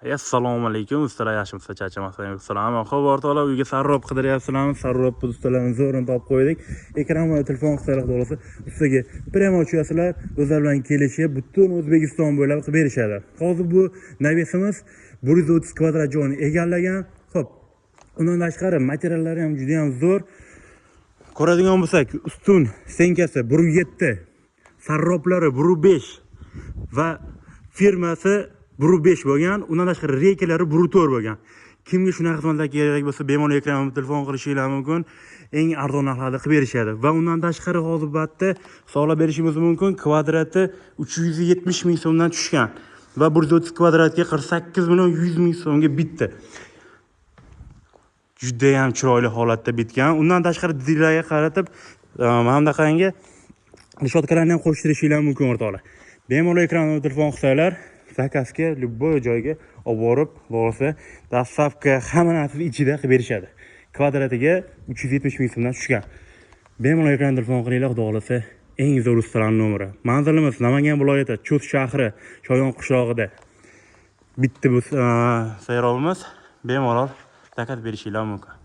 Assalomu alaykum ustalar, yaxshimisiz, charchamasdan. Assalomu alaykum. Xo'p, o'rtoqlar, uyga sarrob qidiryapsizlarmi? Sarrob ustalarni zo'rini topib qo'ydik. Ekran va telefon qisqaroq to'g'risi ustiga premo o'chasizlar, o'zlar bilan kelishib, butun O'zbekiston bo'ylab qilib berishadi. Hozir bu navesimiz 130 kvadrat joyni egallagan. Xo'p, undan tashqari materiallari ham juda ham zo'r. Ko'radigan bo'lsak, ustun stenkasi 1.7, sarroblari 1.5 va firmasi 1.5 bo'lgan, undan tashqari reykalari 1.4 bo'lgan. Kimga shunaqa xizmatlar kerak bo'lsa, bemalol ekran telefon qilishingiz mumkin. Eng arzon narxlarda qilib berishadi. Va undan tashqari hozir batda hisoblab berishimiz mumkin. Kvadrati 370 ming so'mdan tushgan va 130 kvadratga 48 million 100 ming so'mga bitdi. Juda ham chiroyli holatda bitgan. Undan tashqari dilarga qaratib, mana bunaqangi rishotkalarni ham qo'shtirishingiz mumkin o'rtoqlar. Bemalol ekran telefon qilsanglar, zakazga любой joyga olib borib, bo'lsa, dastavka hamma narsa ichida qilib berishadi. Kvadratiga 370 ming so'mdan tushgan. Bemalol ekran telefon qilinglar, xudo xolasa, eng zo'r ustalarning nomeri. Manzilimiz Namangan viloyati Cho't shahri, Shoyon qishlog'ida. Bitta bu sayrobimiz bemalol zakaz berishingiz mumkin.